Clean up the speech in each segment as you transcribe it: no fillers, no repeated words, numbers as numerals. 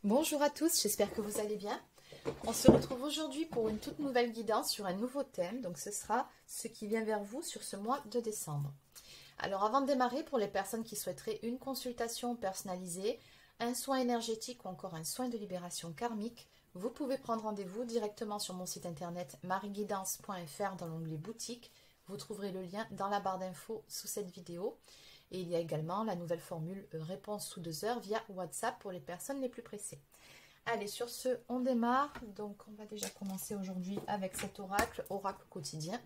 Bonjour à tous, j'espère que vous allez bien. On se retrouve aujourd'hui pour une toute nouvelle guidance sur un nouveau thème. Donc ce sera ce qui vient vers vous sur ce mois de décembre. Alors avant de démarrer, pour les personnes qui souhaiteraient une consultation personnalisée, un soin énergétique ou encore un soin de libération karmique, vous pouvez prendre rendez-vous directement sur mon site internet mariguidance.fr dans l'onglet boutique. Vous trouverez le lien dans la barre d'infos sous cette vidéo. Et il y a également la nouvelle formule réponse sous 2 heures via WhatsApp pour les personnes les plus pressées. Allez, sur ce, on démarre. Donc, on va déjà commencer aujourd'hui avec cet oracle quotidien.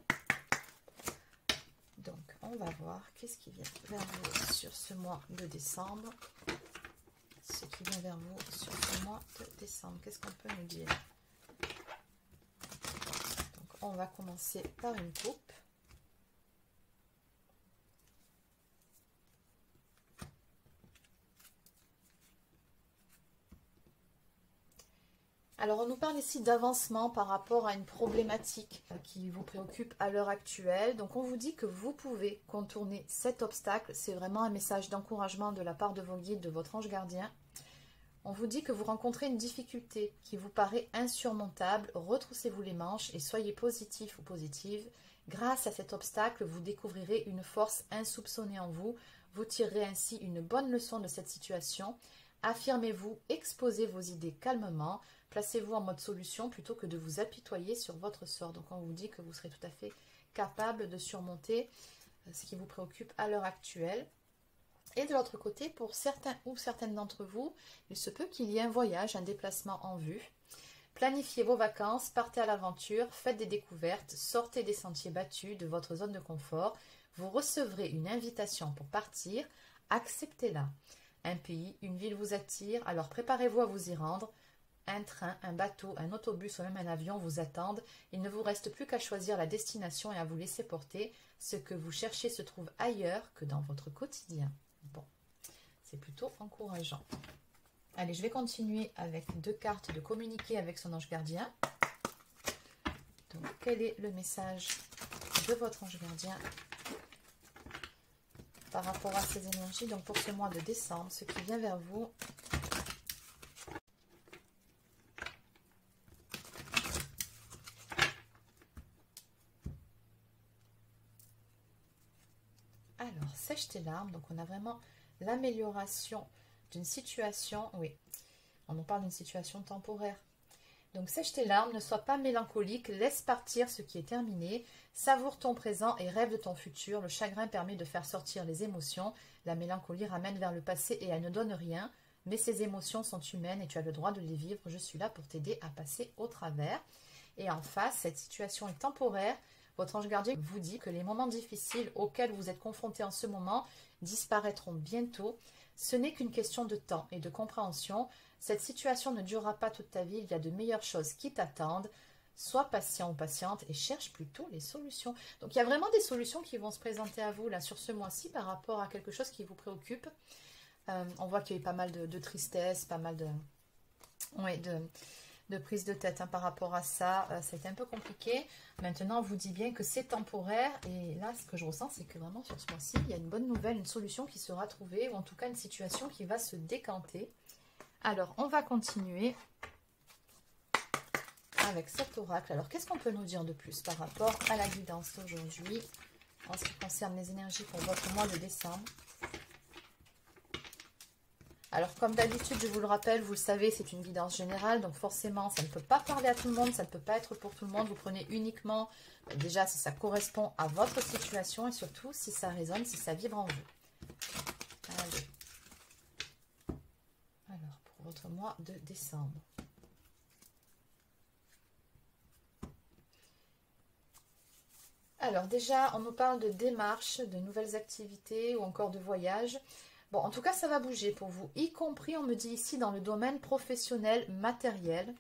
Donc, on va voir qu'est-ce qui vient vers vous sur ce mois de décembre. Ce qui vient vers vous sur ce mois de décembre. Qu'est-ce qu'on peut nous dire? Donc, on va commencer par une coupe. Alors, on nous parle ici d'avancement par rapport à une problématique qui vous préoccupe à l'heure actuelle. Donc, on vous dit que vous pouvez contourner cet obstacle. C'est vraiment un message d'encouragement de la part de vos guides, de votre ange gardien. On vous dit que vous rencontrez une difficulté qui vous paraît insurmontable. Retroussez-vous les manches et soyez positif ou positive. Grâce à cet obstacle, vous découvrirez une force insoupçonnée en vous. Vous tirerez ainsi une bonne leçon de cette situation. Affirmez-vous, exposez vos idées calmement. Placez-vous en mode solution plutôt que de vous apitoyer sur votre sort. Donc on vous dit que vous serez tout à fait capable de surmonter ce qui vous préoccupe à l'heure actuelle. Et de l'autre côté, pour certains ou certaines d'entre vous, il se peut qu'il y ait un voyage, un déplacement en vue. Planifiez vos vacances, partez à l'aventure, faites des découvertes, sortez des sentiers battus, de votre zone de confort. Vous recevrez une invitation pour partir, acceptez-la. Un pays, une ville vous attire, alors préparez-vous à vous y rendre. Un train, un bateau, un autobus ou même un avion vous attendent. Il ne vous reste plus qu'à choisir la destination et à vous laisser porter. Ce que vous cherchez se trouve ailleurs que dans votre quotidien. Bon, c'est plutôt encourageant. Allez, je vais continuer avec 2 cartes de communiquer avec son ange gardien. Donc, quel est le message de votre ange gardien par rapport à ces énergies? Donc, pour ce mois de décembre, ce qui vient vers vous. Alors, sèche tes larmes. Donc, on a vraiment l'amélioration d'une situation. Oui, on nous parle d'une situation temporaire. Donc, sèche tes larmes, ne sois pas mélancolique, laisse partir ce qui est terminé, savoure ton présent et rêve de ton futur. Le chagrin permet de faire sortir les émotions, la mélancolie ramène vers le passé et elle ne donne rien, mais ces émotions sont humaines et tu as le droit de les vivre. Je suis là pour t'aider à passer au travers. Et en face, cette situation est temporaire. Votre ange gardien vous dit que les moments difficiles auxquels vous êtes confrontés en ce moment disparaîtront bientôt. Ce n'est qu'une question de temps et de compréhension. Cette situation ne durera pas toute ta vie. Il y a de meilleures choses qui t'attendent. Sois patient ou patiente et cherche plutôt les solutions. Donc, il y a vraiment des solutions qui vont se présenter à vous là sur ce mois-ci par rapport à quelque chose qui vous préoccupe. On voit qu'il y a eu pas mal de tristesse, pas mal de prise de tête par rapport à ça. Ça a été un peu compliqué. Maintenant, on vous dit bien que c'est temporaire. Et là, ce que je ressens, c'est que vraiment sur ce mois-ci, il y a une bonne nouvelle, une solution qui sera trouvée, ou en tout cas une situation qui va se décanter. Alors, on va continuer avec cet oracle. Alors, qu'est-ce qu'on peut nous dire de plus par rapport à la guidance d'aujourd'hui en ce qui concerne les énergies pour votre mois de décembre? Alors, comme d'habitude, je vous le rappelle, vous le savez, c'est une guidance générale, donc forcément, ça ne peut pas parler à tout le monde, ça ne peut pas être pour tout le monde. Vous prenez uniquement, déjà, si ça correspond à votre situation et surtout, si ça résonne, si ça vibre en vous. Allez. Alors, pour votre mois de décembre. Alors, déjà, on nous parle de démarches, de nouvelles activités ou encore de voyages. Bon, en tout cas, ça va bouger pour vous, y compris, on me dit ici, dans le domaine professionnel, matériel.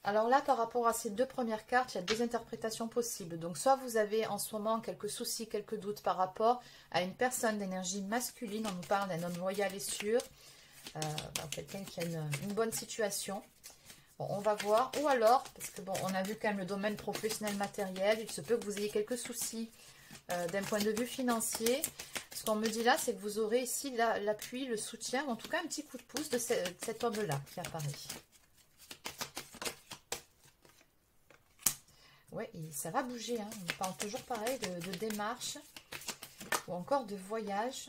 Alors là, par rapport à ces deux premières cartes, il y a deux interprétations possibles. Donc, soit vous avez en ce moment quelques soucis, quelques doutes par rapport à une personne d'énergie masculine. On nous parle d'un homme loyal et sûr. Quelqu'un qui a une bonne situation. Bon, on va voir. Ou alors, parce que bon, on a vu quand même le domaine professionnel matériel. Il se peut que vous ayez quelques soucis d'un point de vue financier. Ce qu'on me dit là, c'est que vous aurez ici l'appui, le soutien, ou en tout cas un petit coup de pouce de cet homme-là qui apparaît. Oui, ça va bouger. Hein. On parle toujours pareil de démarche ou encore de voyage.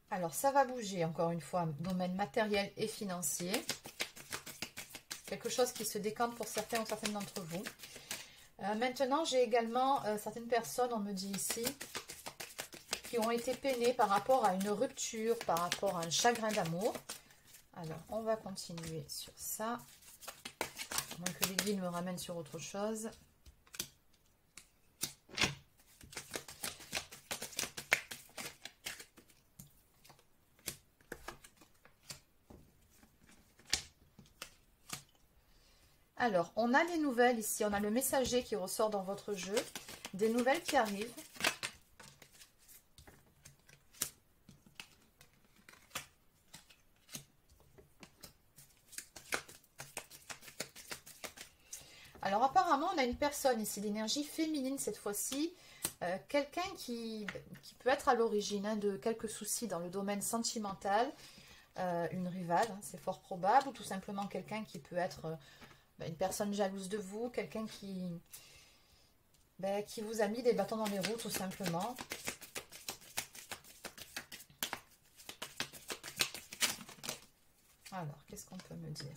Alors, ça va bouger, encore une fois, domaine matériel et financier. Quelque chose qui se décante pour certains ou certaines d'entre vous. Maintenant, j'ai également certaines personnes, on me dit ici, qui ont été peinées par rapport à une rupture, par rapport à un chagrin d'amour. Alors, on va continuer sur ça. À moins que les guides me ramènent sur autre chose. Alors, on a les nouvelles ici, on a le messager qui ressort dans votre jeu, des nouvelles qui arrivent. Alors, apparemment, on a une personne ici, d'énergie féminine cette fois-ci, quelqu'un qui peut être à l'origine de quelques soucis dans le domaine sentimental, une rivale, hein, c'est fort probable, ou tout simplement quelqu'un qui peut être... une personne jalouse de vous, quelqu'un qui vous a mis des bâtons dans les roues, tout simplement. Alors, qu'est-ce qu'on peut me dire?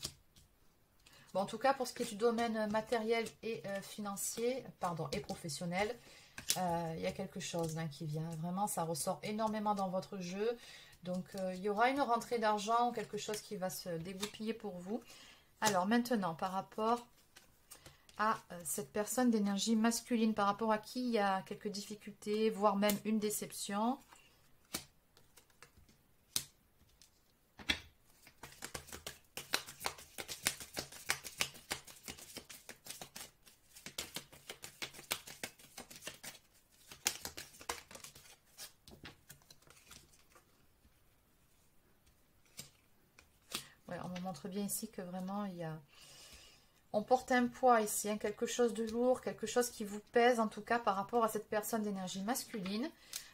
Bon, en tout cas, pour ce qui est du domaine matériel et financier, pardon, et professionnel, il y a quelque chose qui vient. Vraiment, ça ressort énormément dans votre jeu. Donc, il y aura une rentrée d'argent ou quelque chose qui va se dégoupiller pour vous. Alors maintenant, par rapport à cette personne d'énergie masculine, par rapport à qui il y a quelques difficultés, voire même une déception. Ouais, on me montre bien ici que vraiment il y a... On porte un poids ici, hein, quelque chose de lourd, quelque chose qui vous pèse en tout cas par rapport à cette personne d'énergie masculine.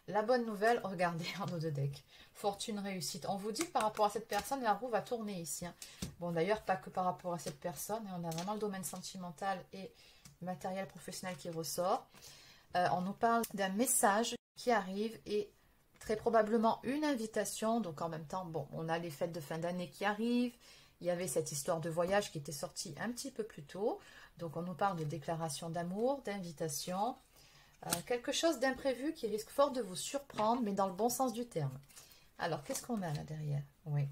La bonne nouvelle, regardez en haut de deck, fortune, réussite. On vous dit que par rapport à cette personne, la roue va tourner ici. Hein. Bon d'ailleurs, pas que par rapport à cette personne, hein, on a vraiment le domaine sentimental et matériel professionnel qui ressort. On nous parle d'un message qui arrive et très probablement une invitation. Donc en même temps, bon, on a les fêtes de fin d'année qui arrivent. Il y avait cette histoire de voyage qui était sortie un petit peu plus tôt. Donc, on nous parle de déclaration d'amour, d'invitation. Quelque chose d'imprévu qui risque fort de vous surprendre, mais dans le bon sens du terme. Alors, qu'est-ce qu'on a là derrière? Oui,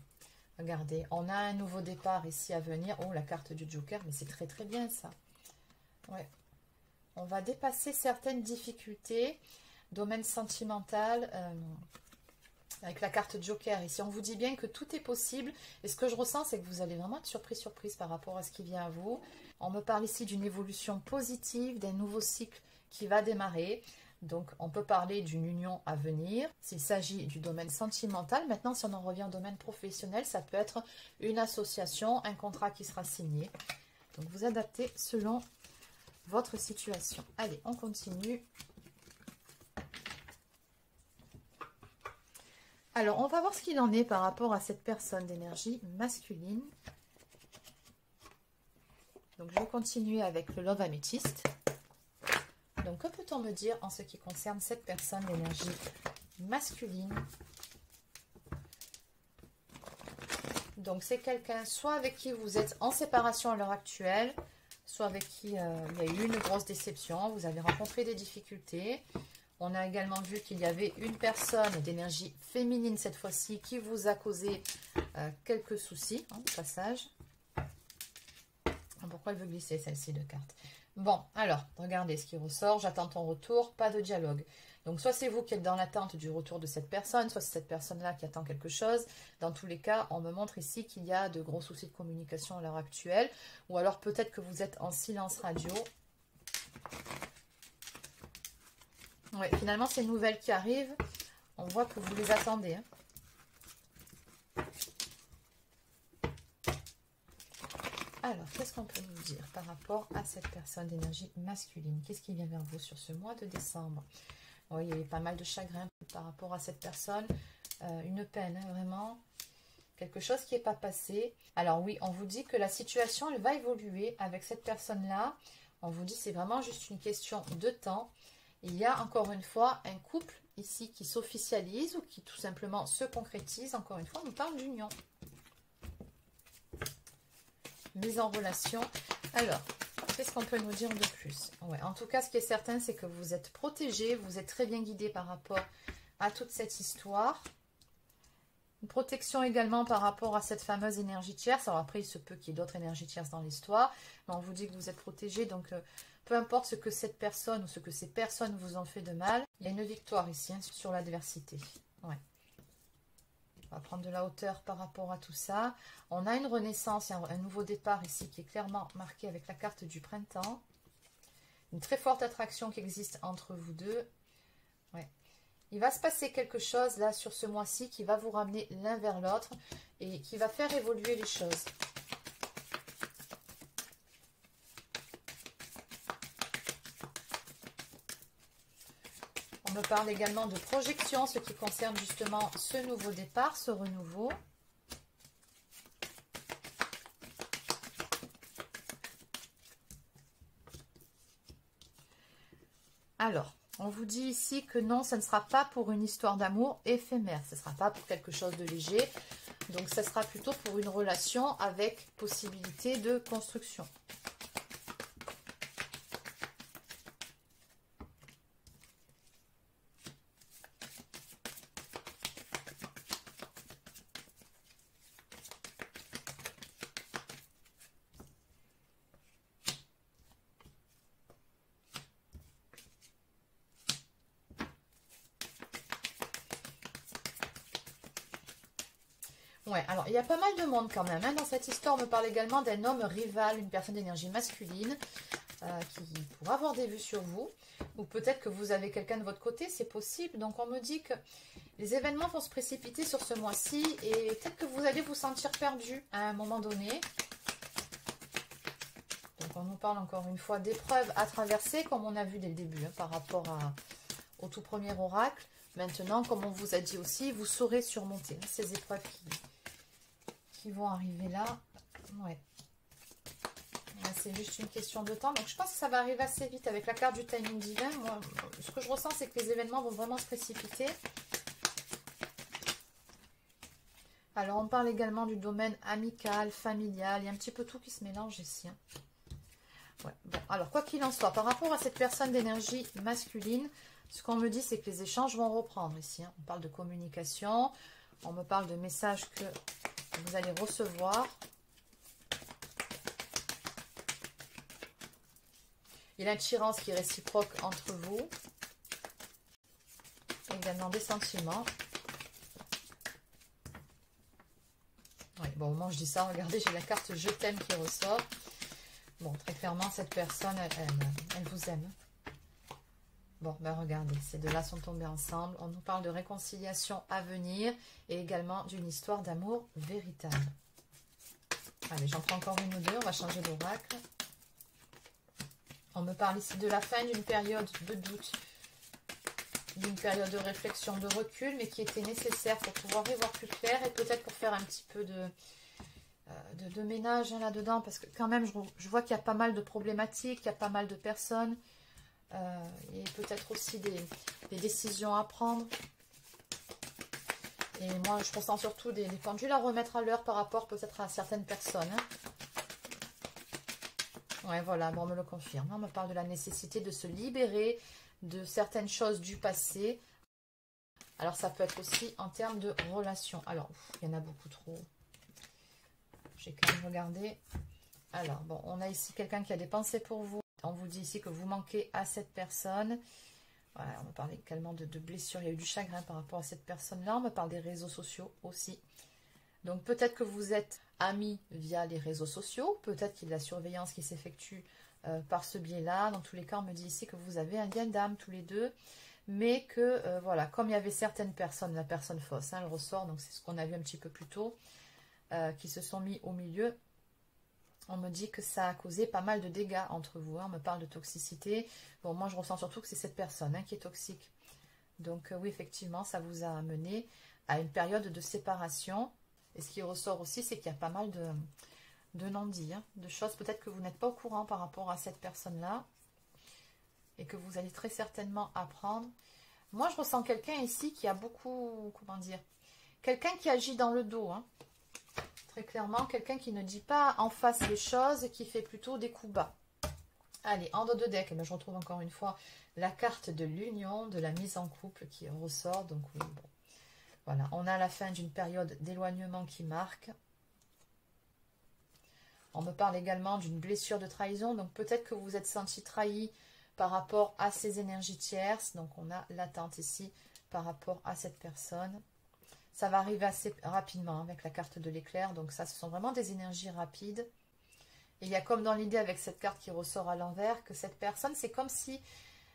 regardez, on a un nouveau départ ici à venir. Oh, la carte du Joker, mais c'est très très bien ça. Ouais. On va dépasser certaines difficultés. Domaine sentimental... avec la carte Joker ici, on vous dit bien que tout est possible. Et ce que je ressens, c'est que vous allez vraiment être surprise par rapport à ce qui vient à vous. On me parle ici d'une évolution positive, d'un nouveau cycle qui va démarrer. Donc, on peut parler d'une union à venir. S'il s'agit du domaine sentimental. Maintenant, si on en revient au domaine professionnel, ça peut être une association, un contrat qui sera signé. Donc, vous adaptez selon votre situation. Allez, on continue. Alors, on va voir ce qu'il en est par rapport à cette personne d'énergie masculine. Donc, je vais continuer avec le Love Améthyste. Donc, que peut-on me dire en ce qui concerne cette personne d'énergie masculine? Donc, c'est quelqu'un soit avec qui vous êtes en séparation à l'heure actuelle, soit avec qui il y a eu une grosse déception, vous avez rencontré des difficultés. On a également vu qu'il y avait une personne d'énergie féminine cette fois-ci qui vous a causé quelques soucis, au passage. Pourquoi elle veut glisser celle-ci de carte? Bon, alors, regardez ce qui ressort. J'attends ton retour, pas de dialogue. Donc, soit c'est vous qui êtes dans l'attente du retour de cette personne, soit c'est cette personne-là qui attend quelque chose. Dans tous les cas, on me montre ici qu'il y a de gros soucis de communication à l'heure actuelle. Ou alors, peut-être que vous êtes en silence radio. Ouais, finalement, ces nouvelles qui arrivent, on voit que vous les attendez. Hein. Alors, qu'est-ce qu'on peut nous dire par rapport à cette personne d'énergie masculine? Qu'est-ce qui vient vers vous sur ce mois de décembre? Oui, il y a eu pas mal de chagrin par rapport à cette personne. Une peine, hein, vraiment. Quelque chose qui n'est pas passé. Alors oui, on vous dit que la situation, elle va évoluer avec cette personne-là. On vous dit que c'est vraiment juste une question de temps. Il y a encore une fois un couple ici qui s'officialise ou qui tout simplement se concrétise. Encore une fois, on nous parle d'union. Mise en relation. Alors, qu'est-ce qu'on peut nous dire de plus? Ouais, en tout cas, ce qui est certain, c'est que vous êtes protégé, vous êtes très bien guidé par rapport à toute cette histoire. Une protection également par rapport à cette fameuse énergie tierce. Alors après, il se peut qu'il y ait d'autres énergies tierces dans l'histoire, mais on vous dit que vous êtes protégé, donc peu importe ce que cette personne ou ce que ces personnes vous ont fait de mal, il y a une victoire ici hein, sur l'adversité. Ouais. On va prendre de la hauteur par rapport à tout ça. On a une renaissance, un nouveau départ ici qui est clairement marqué avec la carte du printemps. Une très forte attraction qui existe entre vous deux. Ouais. Il va se passer quelque chose là sur ce mois-ci qui va vous ramener l'un vers l'autre et qui va faire évoluer les choses. On me parle également de projection, ce qui concerne justement ce nouveau départ, ce renouveau. Alors, on vous dit ici que non, ce ne sera pas pour une histoire d'amour éphémère. Ce ne sera pas pour quelque chose de léger. Donc, ce sera plutôt pour une relation avec possibilité de construction. Ouais, alors il y a pas mal de monde quand même. Hein. Dans cette histoire, on me parle également d'un homme rival, une personne d'énergie masculine qui pourra avoir des vues sur vous. Ou peut-être que vous avez quelqu'un de votre côté, c'est possible. Donc on me dit que les événements vont se précipiter sur ce mois-ci et peut-être que vous allez vous sentir perdu à un moment donné. Donc on nous parle encore une fois d'épreuves à traverser, comme on a vu dès le début, hein, par rapport au tout premier oracle. Maintenant, comme on vous a dit aussi, vous saurez surmonter hein, ces épreuves qui vont arriver là. Ouais. C'est juste une question de temps. Donc, je pense que ça va arriver assez vite avec la carte du timing divin. Moi, ce que je ressens, c'est que les événements vont vraiment se précipiter. Alors, on parle également du domaine amical, familial. Il y a un petit peu tout qui se mélange ici. Hein. Ouais. Bon, alors, quoi qu'il en soit, par rapport à cette personne d'énergie masculine, ce qu'on me dit, c'est que les échanges vont reprendre ici. Hein. On parle de communication. On me parle de messages que vous allez recevoir. Il y a une attirance qui est réciproque entre vous. Également des sentiments. Oui, bon, au moment où je dis ça, regardez, j'ai la carte Je t'aime qui ressort. Bon, très clairement, cette personne, elle vous aime. Bon, ben regardez, ces deux-là sont tombés ensemble. On nous parle de réconciliation à venir et également d'une histoire d'amour véritable. Allez, j'en prends encore une ou deux, on va changer d'oracle. On me parle ici de la fin d'une période de doute, d'une période de réflexion, de recul, mais qui était nécessaire pour pouvoir y voir plus clair et peut-être pour faire un petit peu de ménage hein, là-dedans, parce que quand même, je vois qu'il y a pas mal de problématiques, il y a pas mal de personnes, et peut-être aussi des décisions à prendre. Et moi, je ressens surtout des pendules à remettre à l'heure par rapport peut-être à certaines personnes. Hein. Ouais, voilà, bon, on me le confirme. On me parle de la nécessité de se libérer de certaines choses du passé. Alors, ça peut être aussi en termes de relations. Alors, il y en a beaucoup trop. J'ai quand même regardé. Alors, bon, on a ici quelqu'un qui a des pensées pour vous. on vous dit ici que vous manquez à cette personne. Voilà, on me parle également de blessures. Il y a eu du chagrin par rapport à cette personne-là. On me parle des réseaux sociaux aussi. Donc peut-être que vous êtes amis via les réseaux sociaux. Peut-être qu'il y a de la surveillance qui s'effectue par ce biais-là. Dans tous les cas, on me dit ici que vous avez un lien d'âme tous les deux. Mais que, voilà, comme il y avait certaines personnes, la personne fausse, hein, elle ressort, donc c'est ce qu'on a vu un petit peu plus tôt, qui se sont mis au milieu. On me dit que ça a causé pas mal de dégâts entre vous. Hein. On me parle de toxicité. Bon, moi, je ressens surtout que c'est cette personne, hein, qui est toxique. Donc, oui, effectivement, ça vous a amené à une période de séparation. Et ce qui ressort aussi, c'est qu'il y a pas mal de non-dits, hein, de choses peut-être que vous n'êtes pas au courant par rapport à cette personne-là. Et que vous allez très certainement apprendre. Moi, je ressens quelqu'un ici qui a beaucoup, comment dire, quelqu'un qui agit dans le dos, hein. Très clairement, quelqu'un qui ne dit pas en face les choses, qui fait plutôt des coups bas. Allez, en dos de deck, je retrouve encore une fois la carte de l'union, de la mise en couple qui ressort. Donc oui, bon, voilà, on a la fin d'une période d'éloignement qui marque. On me parle également d'une blessure de trahison, donc peut-être que vous vous êtes senti trahi par rapport à ces énergies tierces. Donc on a l'attente ici par rapport à cette personne. Ça va arriver assez rapidement avec la carte de l'éclair. Donc ça, ce sont vraiment des énergies rapides. Et il y a comme dans l'idée avec cette carte qui ressort à l'envers, que cette personne, c'est comme si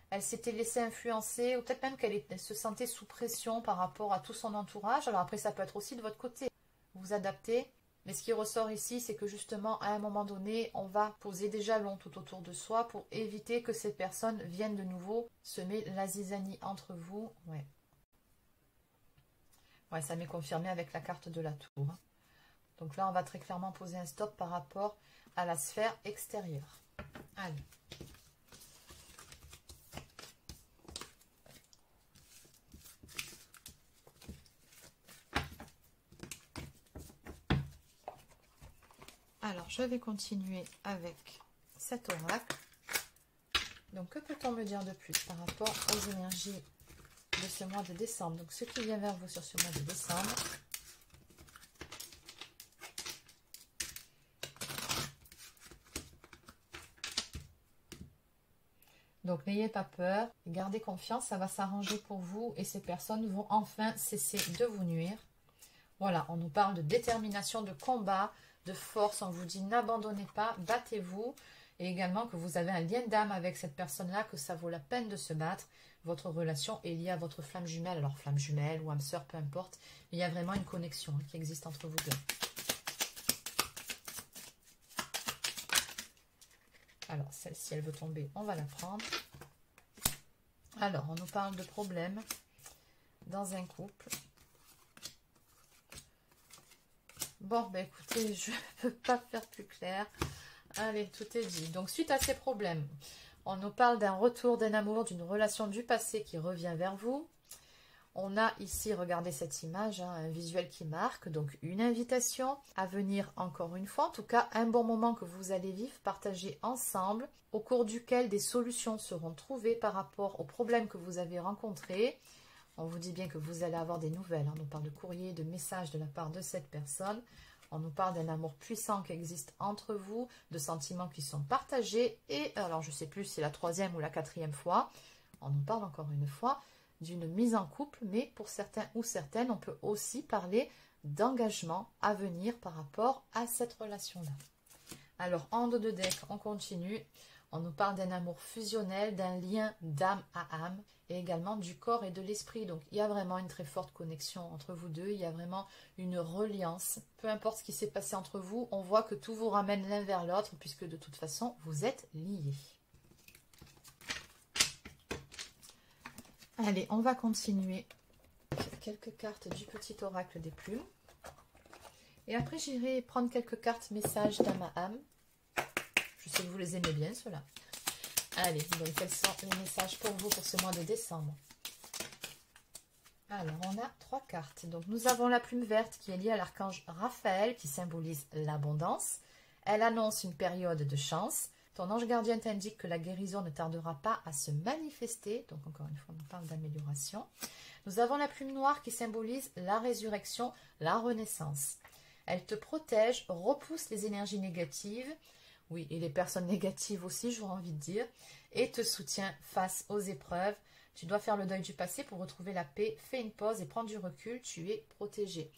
elle s'était laissée influencer, ou peut-être même qu'elle se sentait sous pression par rapport à tout son entourage. Alors après, ça peut être aussi de votre côté. Vous adaptez. Mais ce qui ressort ici, c'est que justement, à un moment donné, on va poser des jalons tout autour de soi pour éviter que ces personnes viennent de nouveau semer la zizanie entre vous. Ouais. Ouais, ça m'est confirmé avec la carte de la tour. Donc là, on va très clairement poser un stop par rapport à la sphère extérieure. Allez. Alors, je vais continuer avec cet oracle. Donc, que peut-on me dire de plus par rapport aux énergies de ce mois de décembre? Donc, ce qui vient vers vous sur ce mois de décembre. Donc, n'ayez pas peur, gardez confiance, ça va s'arranger pour vous et ces personnes vont enfin cesser de vous nuire. Voilà, on nous parle de détermination, de combat, de force. On vous dit n'abandonnez pas, battez-vous. Et également que vous avez un lien d'âme avec cette personne-là, que ça vaut la peine de se battre. Votre relation est liée à votre flamme jumelle. Alors flamme jumelle ou âme sœur, peu importe. Mais il y a vraiment une connexion qui existe entre vous deux. Alors celle-ci, elle veut tomber, on va la prendre. Alors, on nous parle de problèmes dans un couple. Bon, ben écoutez, je ne peux pas faire plus clair. Allez, tout est dit. Donc, suite à ces problèmes, on nous parle d'un retour d'un amour, d'une relation du passé qui revient vers vous. On a ici, regardez cette image, hein, un visuel qui marque, donc une invitation à venir encore une fois. En tout cas, un bon moment que vous allez vivre, partager ensemble, au cours duquel des solutions seront trouvées par rapport aux problèmes que vous avez rencontrés. On vous dit bien que vous allez avoir des nouvelles. Hein. On nous parle de courrier, de messages de la part de cette personne. On nous parle d'un amour puissant qui existe entre vous, de sentiments qui sont partagés. Et alors, je ne sais plus si c'est la 3e ou la 4e fois. On nous parle encore une fois d'une mise en couple. Mais pour certains ou certaines, on peut aussi parler d'engagement à venir par rapport à cette relation-là. Alors, en dos de deck, on continue. On nous parle d'un amour fusionnel, d'un lien d'âme à âme et également du corps et de l'esprit. Donc, il y a vraiment une très forte connexion entre vous deux. Il y a vraiment une reliance. Peu importe ce qui s'est passé entre vous, on voit que tout vous ramène l'un vers l'autre puisque de toute façon, vous êtes liés. Allez, on va continuer. Quelques cartes du petit oracle des plumes. Et après, j'irai prendre quelques cartes messages d'âme à âme. Je sais que vous les aimez bien, ceux-là. Allez, donc quels sont les messages pour vous pour ce mois de décembre? Alors, on a 3 cartes. Donc, nous avons la plume verte qui est liée à l'archange Raphaël, qui symbolise l'abondance. Elle annonce une période de chance. Ton ange gardien t'indique que la guérison ne tardera pas à se manifester. Donc, encore une fois, on parle d'amélioration. Nous avons la plume noire qui symbolise la résurrection, la renaissance. Elle te protège, repousse les énergies négatives. Oui, et les personnes négatives aussi, j'aurais envie de dire, et te soutient face aux épreuves. Tu dois faire le deuil du passé pour retrouver la paix. Fais une pause et prends du recul, tu es protégé.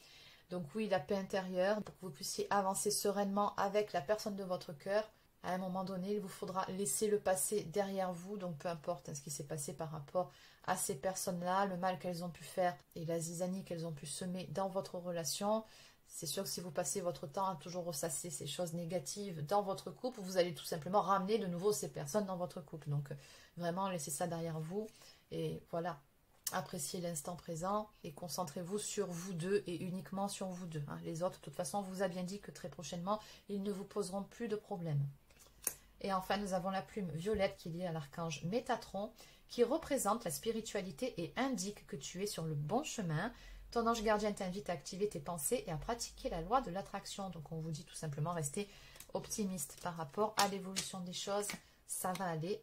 Donc oui, la paix intérieure, pour que vous puissiez avancer sereinement avec la personne de votre cœur. À un moment donné, il vous faudra laisser le passé derrière vous, donc peu importe ce qui s'est passé par rapport à ces personnes-là, le mal qu'elles ont pu faire et la zizanie qu'elles ont pu semer dans votre relation. C'est sûr que si vous passez votre temps à toujours ressasser ces choses négatives dans votre couple, vous allez tout simplement ramener de nouveau ces personnes dans votre couple. Donc vraiment, laissez ça derrière vous et voilà. Appréciez l'instant présent et concentrez-vous sur vous deux et uniquement sur vous deux. Les autres, de toute façon, on vous a bien dit que très prochainement, ils ne vous poseront plus de problèmes. Et enfin, nous avons la plume violette qui est liée à l'archange Métatron, qui représente la spiritualité et indique que tu es sur le bon chemin. Ton ange gardien t'invite à activer tes pensées et à pratiquer la loi de l'attraction. Donc, on vous dit tout simplement, restez optimiste par rapport à l'évolution des choses. Ça va aller.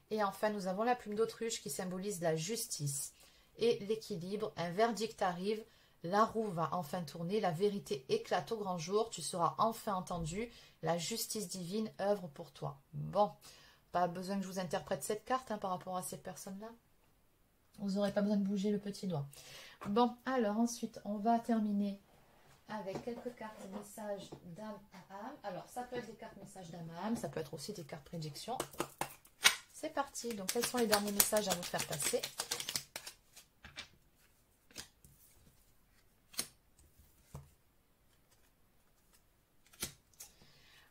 Et enfin, nous avons la plume d'autruche qui symbolise la justice et l'équilibre. Un verdict arrive. La roue va enfin tourner, la vérité éclate au grand jour, tu seras enfin entendu, la justice divine œuvre pour toi. Bon, pas besoin que je vous interprète cette carte par rapport à ces personnes-là. Vous n'aurez pas besoin de bouger le petit doigt. Bon, alors ensuite, on va terminer avec quelques cartes messages d'âme à âme. Alors, ça peut être des cartes messages d'âme à âme, ça peut être aussi des cartes prédiction. C'est parti, donc quels sont les derniers messages à vous faire passer ?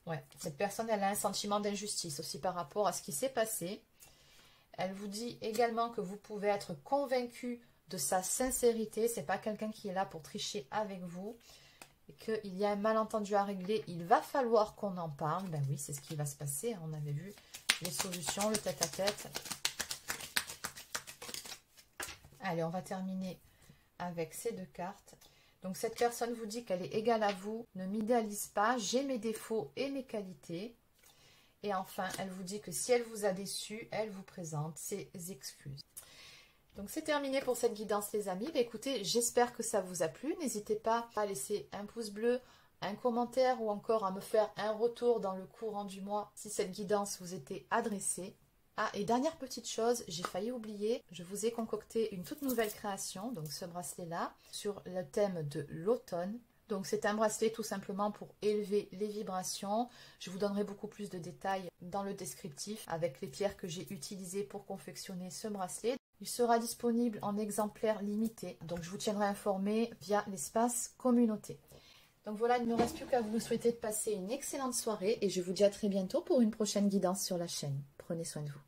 Ouais, cette personne, elle a un sentiment d'injustice aussi par rapport à ce qui s'est passé. Elle vous dit également que vous pouvez être convaincu de sa sincérité. C'est pas quelqu'un qui est là pour tricher avec vous. Et qu'il y a un malentendu à régler. Il va falloir qu'on en parle. Ben oui, c'est ce qui va se passer. On avait vu les solutions, le tête-à-tête. Allez, on va terminer avec ces deux cartes. Donc, cette personne vous dit qu'elle est égale à vous. Ne m'idéalise pas. J'ai mes défauts et mes qualités. Et enfin, elle vous dit que si elle vous a déçu, elle vous présente ses excuses. Donc, c'est terminé pour cette guidance, les amis. Bah, écoutez, j'espère que ça vous a plu. N'hésitez pas à laisser un pouce bleu, un commentaire ou encore à me faire un retour dans le courant du mois si cette guidance vous était adressée. Ah, et dernière petite chose, j'ai failli oublier, je vous ai concocté une toute nouvelle création, donc ce bracelet-là, sur le thème de l'automne. Donc c'est un bracelet tout simplement pour élever les vibrations. Je vous donnerai beaucoup plus de détails dans le descriptif avec les pierres que j'ai utilisées pour confectionner ce bracelet. Il sera disponible en exemplaire limité, donc je vous tiendrai informé via l'espace communauté. Donc voilà, il ne me reste plus qu'à vous souhaiter de passer une excellente soirée et je vous dis à très bientôt pour une prochaine guidance sur la chaîne. Prenez soin de vous.